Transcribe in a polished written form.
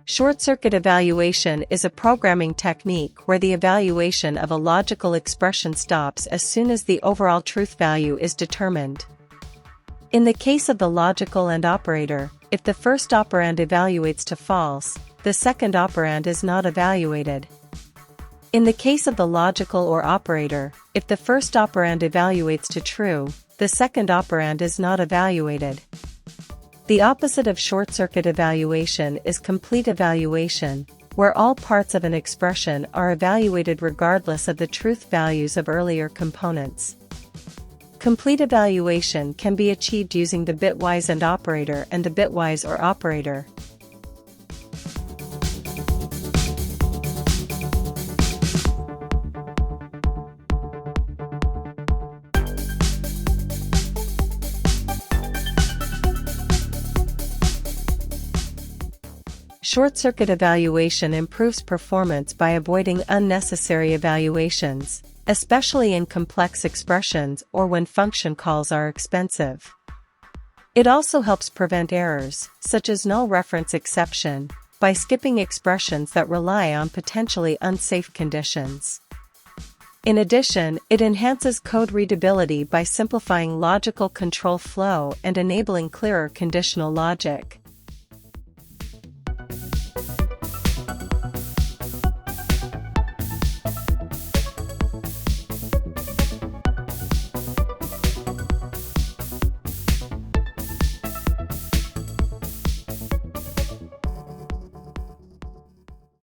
Short-circuit evaluation is a programming technique where the evaluation of a logical expression stops as soon as the overall truth value is determined. In the case of the logical and operator, if the first operand evaluates to false, the second operand is not evaluated. In the case of the logical or operator, if the first operand evaluates to true, the second operand is not evaluated. The opposite of short-circuit evaluation is complete evaluation, where all parts of an expression are evaluated regardless of the truth values of earlier components. Complete evaluation can be achieved using the bitwise AND operator and the bitwise OR operator. Short-circuit evaluation improves performance by avoiding unnecessary evaluations, especially in complex expressions or when function calls are expensive. It also helps prevent errors, such as null reference exception, by skipping expressions that rely on potentially unsafe conditions. In addition, it enhances code readability by simplifying logical control flow and enabling clearer conditional logic.